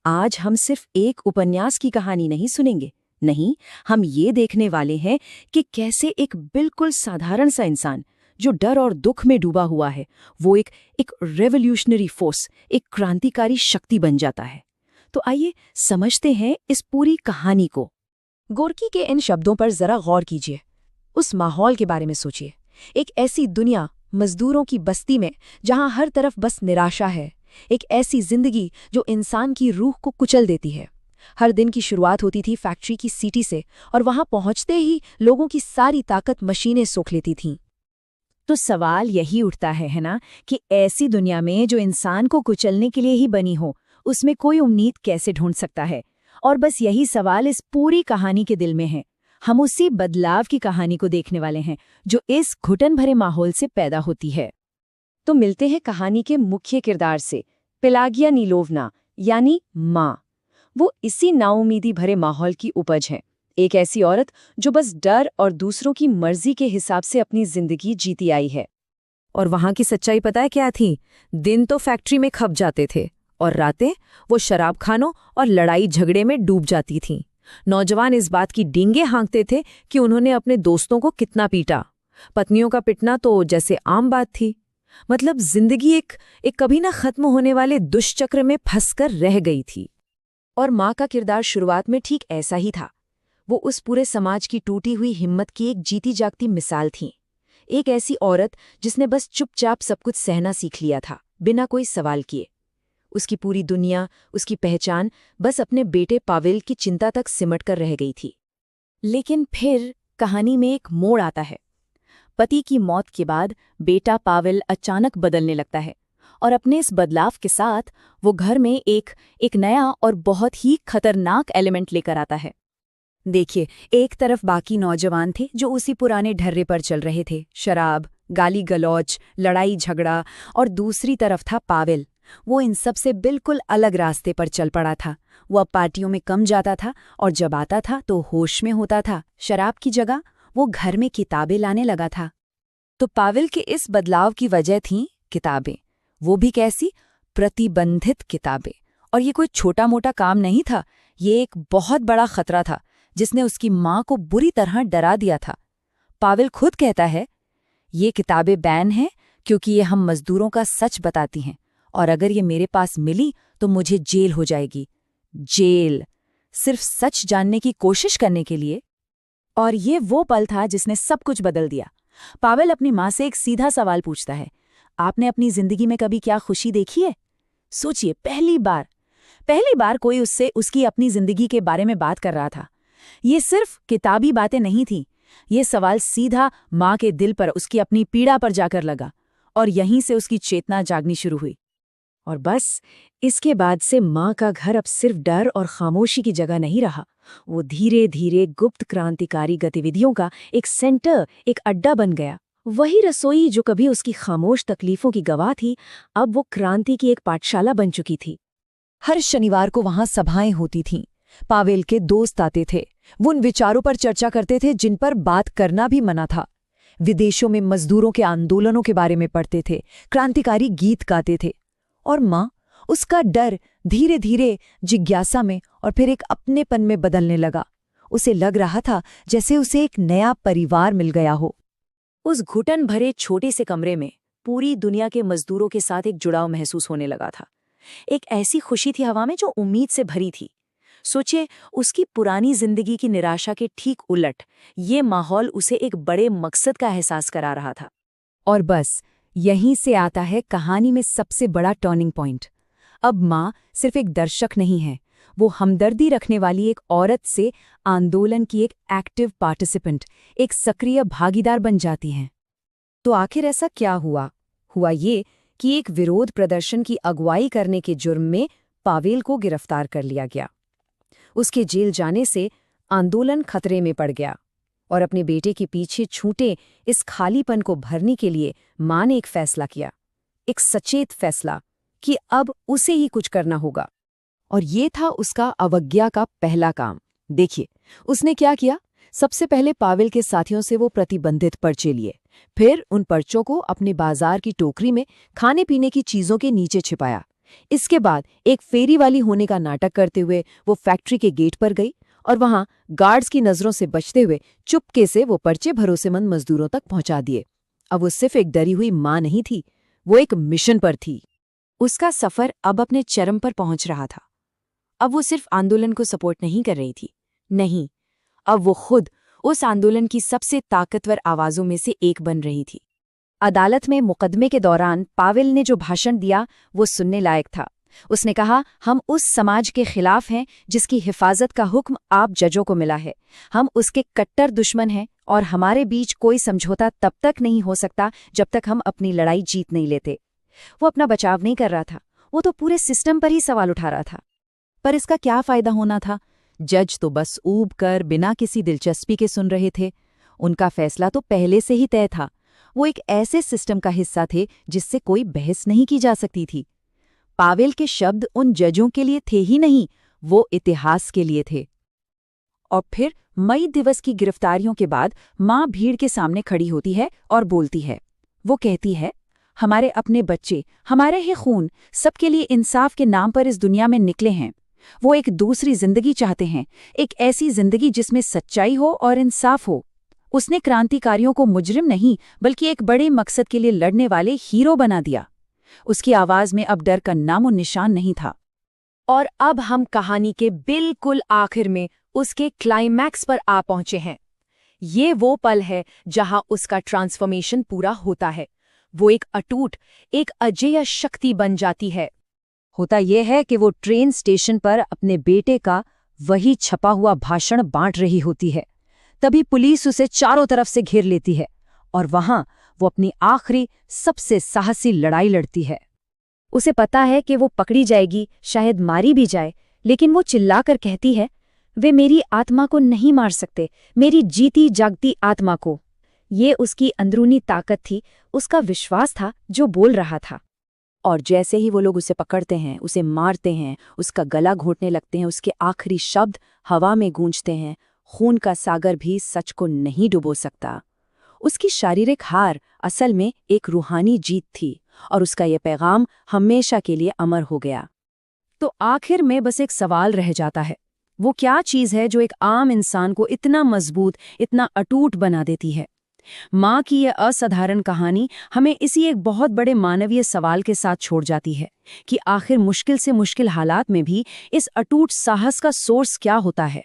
आज हम सिर्फ एक उपन्यास की कहानी नहीं सुनेंगे। नहीं, हम ये देखने वाले हैं कि कैसे एक बिल्कुल साधारण सा इंसान जो डर और दुख में डूबा हुआ है, वो एक रेवोल्यूशनरी फोर्स, एक क्रांतिकारी शक्ति बन जाता है। तो आइए समझते हैं इस पूरी कहानी को। गोर्की के इन शब्दों पर जरा गौर कीजिए। उस माहौल के बारे में सोचिए। एक ऐसी दुनिया, मजदूरों की बस्ती में, जहां हर तरफ बस निराशा है। एक ऐसी जिंदगी जो इंसान की रूह को कुचल देती है। हर दिन की शुरुआत होती थी फैक्ट्री की सीटी से, और वहां पहुंचते ही लोगों की सारी ताकत मशीनें सोख लेती थीं। तो सवाल यही उठता है ना, कि ऐसी दुनिया में जो इंसान को कुचलने के लिए ही बनी हो, उसमें कोई उम्मीद कैसे ढूंढ सकता है? और बस यही सवाल इस पूरी कहानी के दिल में है। हम उसी बदलाव की कहानी को देखने वाले हैं जो इस घुटन भरे माहौल से पैदा होती है। तो मिलते हैं कहानी के मुख्य किरदार से, पेलागिया नीलोवना यानी माँ। वो इसी नाउमीदी भरे माहौल की उपज है। एक ऐसी औरत जो बस डर और दूसरों की मर्जी के हिसाब से अपनी जिंदगी जीती आई है। और वहां की सच्चाई पता है क्या थी? दिन तो फैक्ट्री में खप जाते थे और रातें वो शराब खानों और लड़ाई झगड़े में डूब जाती थीं। नौजवान इस बात की डींगे हाँकते थे कि उन्होंने अपने दोस्तों को कितना पीटा। पत्नियों का पिटना तो जैसे आम बात थी। मतलब जिंदगी एक कभी ना खत्म होने वाले दुष्चक्र में फंसकर रह गई थी। और माँ का किरदार शुरुआत में ठीक ऐसा ही था। वो उस पूरे समाज की टूटी हुई हिम्मत की एक जीती जागती मिसाल थी। एक ऐसी औरत जिसने बस चुपचाप सब कुछ सहना सीख लिया था, बिना कोई सवाल किए। उसकी पूरी दुनिया, उसकी पहचान बस अपने बेटे पावेल की चिंता तक सिमट कर रह गई थी। लेकिन फिर कहानी में एक मोड़ आता है। पति की मौत के बाद बेटा पावेल अचानक बदलने लगता है, और अपने इस बदलाव के साथ वो घर में एक नया और बहुत ही खतरनाक एलिमेंट लेकर आता है। देखिए, एक तरफ बाकी नौजवान थे जो उसी पुराने ढर्रे पर चल रहे थे, शराब, गाली गलौज, लड़ाई झगड़ा, और दूसरी तरफ था पावेल। वो इन सब से बिल्कुल अलग रास्ते पर चल पड़ा था। वो अब पार्टियों में कम जाता था, और जब आता था तो होश में होता था। शराब की जगह वो घर में किताबें लाने लगा था। तो पावेल के इस बदलाव की वजह थी किताबें। वो भी कैसी? प्रतिबंधित किताबें। और ये कोई छोटा मोटा काम नहीं था, ये एक बहुत बड़ा खतरा था जिसने उसकी माँ को बुरी तरह डरा दिया था। पावेल खुद कहता है, ये किताबें बैन हैं क्योंकि ये हम मजदूरों का सच बताती हैं, और अगर ये मेरे पास मिली तो मुझे जेल हो जाएगी। जेल, सिर्फ सच जानने की कोशिश करने के लिए। और ये वो पल था जिसने सब कुछ बदल दिया। पावेल अपनी माँ से एक सीधा सवाल पूछता है, आपने अपनी जिंदगी में कभी क्या खुशी देखी है? सोचिए, पहली बार कोई उससे उसकी अपनी जिंदगी के बारे में बात कर रहा था। ये सिर्फ किताबी बातें नहीं थी। ये सवाल सीधा माँ के दिल पर, उसकी अपनी पीड़ा पर जाकर लगा, और यहीं से उसकी चेतना जागनी शुरू हुई। और बस इसके बाद से माँ का घर अब सिर्फ डर और खामोशी की जगह नहीं रहा। वो धीरे धीरे गुप्त क्रांतिकारी गतिविधियों का एक सेंटर, एक अड्डा बन गया। वही रसोई जो कभी उसकी खामोश तकलीफों की गवाह थी, अब वो क्रांति की एक पाठशाला बन चुकी थी। हर शनिवार को वहां सभाएं होती थीं। पावेल के दोस्त आते थे। वो उन विचारों पर चर्चा करते थे जिन पर बात करना भी मना था। विदेशों में मजदूरों के आंदोलनों के बारे में पढ़ते थे, क्रांतिकारी गीत गाते थे। और माँ, उसका डर धीरे धीरे जिज्ञासा में और फिर एक अपनेपन में बदलने लगा। उसे लग रहा था जैसे उसे एक नया परिवार मिल गया हो। उस घुटन भरे छोटे से कमरे में पूरी दुनिया के मजदूरों के साथ एक जुड़ाव महसूस होने लगा था। एक ऐसी खुशी थी हवा में जो उम्मीद से भरी थी। सोचिए, उसकी पुरानी जिंदगी की निराशा के ठीक उलट ये माहौल उसे एक बड़े मकसद का एहसास करा रहा था। और बस यहीं से आता है कहानी में सबसे बड़ा टर्निंग पॉइंट। अब माँ सिर्फ एक दर्शक नहीं है, वो हमदर्दी रखने वाली एक औरत से आंदोलन की एक एक्टिव पार्टिसिपेंट, एक सक्रिय भागीदार बन जाती हैं। तो आखिर ऐसा क्या हुआ? हुआ ये कि एक विरोध प्रदर्शन की अगुवाई करने के जुर्म में पावेल को गिरफ्तार कर लिया गया। उसके जेल जाने से आंदोलन खतरे में पड़ गया, और अपने बेटे के पीछे छूटे इस खालीपन को भरने के लिए माँ ने एक फैसला किया, एक सचेत फैसला कि अब उसे ही कुछ करना होगा। और ये था उसका अवज्ञा का पहला काम। देखिए, उसने क्या किया। सबसे पहले पावेल के साथियों से वो प्रतिबंधित पर्चे लिए, फिर उन पर्चों को अपने बाजार की टोकरी में खाने पीने की चीजों के नीचे छिपाया। इसके बाद एक फेरी वाली होने का नाटक करते हुए वो फैक्ट्री के गेट पर गई और वहां गार्ड्स की नजरों से बचते हुए चुपके से वो पर्चे भरोसेमंद मजदूरों तक पहुंचा दिए। अब वो सिर्फ एक डरी हुई मां नहीं थी, वो एक मिशन पर थी। उसका सफर अब अपने चरम पर पहुंच रहा था। अब वो सिर्फ आंदोलन को सपोर्ट नहीं कर रही थी, नहीं, अब वो खुद उस आंदोलन की सबसे ताकतवर आवाजों में से एक बन रही थी। अदालत में मुकदमे के दौरान पावेल ने जो भाषण दिया वो सुनने लायक था। उसने कहा, हम उस समाज के खिलाफ हैं जिसकी हिफाजत का हुक्म आप जजों को मिला है। हम उसके कट्टर दुश्मन हैं और हमारे बीच कोई समझौता तब तक नहीं हो सकता जब तक हम अपनी लड़ाई जीत नहीं लेते। वो अपना बचाव नहीं कर रहा था, वो तो पूरे सिस्टम पर ही सवाल उठा रहा था। पर इसका क्या फायदा होना था? जज तो बस ऊब कर बिना किसी दिलचस्पी के सुन रहे थे। उनका फैसला तो पहले से ही तय था। वो एक ऐसे सिस्टम का हिस्सा थे जिससे कोई बहस नहीं की जा सकती थी। पावेल के शब्द उन जजों के लिए थे ही नहीं, वो इतिहास के लिए थे। और फिर मई दिवस की गिरफ्तारियों के बाद मां भीड़ के सामने खड़ी होती है और बोलती है। वो कहती है, हमारे अपने बच्चे, हमारे ही खून, सबके लिए इंसाफ के नाम पर इस दुनिया में निकले हैं। वो एक दूसरी जिंदगी चाहते हैं, एक ऐसी जिंदगी जिसमें सच्चाई हो और इंसाफ हो। उसने क्रांतिकारियों को मुजरिम नहीं बल्कि एक बड़े मकसद के लिए लड़ने वाले हीरो बना दिया। उसकी आवाज में अब डर का नामो निशान नहीं था। और अब हम कहानी के बिल्कुल आखिर में उसके क्लाइमैक्स पर आ पहुंचे हैं। ये वो पल है जहां उसका ट्रांसफॉर्मेशन पूरा होता है। वो एक अटूट, एक अजेय शक्ति बन जाती है। होता यह है कि वो ट्रेन स्टेशन पर अपने बेटे का वही छपा हुआ भाषण बांट रही होती है। तभी पुलिस उसे चारों तरफ से घेर लेती है और वहां वो अपनी आखिरी सबसे साहसी लड़ाई लड़ती है। उसे पता है कि वो पकड़ी जाएगी, शायद मारी भी जाए, लेकिन वो चिल्लाकर कहती है, वे मेरी आत्मा को नहीं मार सकते, मेरी जीती जागती आत्मा को। ये उसकी अंदरूनी ताकत थी, उसका विश्वास था जो बोल रहा था। और जैसे ही वो लोग उसे पकड़ते हैं, उसे मारते हैं, उसका गला घोंटने लगते हैं, उसके आखिरी शब्द हवा में गूंजते हैं, खून का सागर भी सच को नहीं डुबो सकता। उसकी शारीरिक हार असल में एक रूहानी जीत थी और उसका ये पैगाम हमेशा के लिए अमर हो गया। तो आखिर में बस एक सवाल रह जाता है, वो क्या चीज़ है जो एक आम इंसान को इतना मजबूत, इतना अटूट बना देती है? माँ की यह असाधारण कहानी हमें इसी एक बहुत बड़े मानवीय सवाल के साथ छोड़ जाती है कि आखिर मुश्किल से मुश्किल हालात में भी इस अटूट साहस का सोर्स क्या होता है।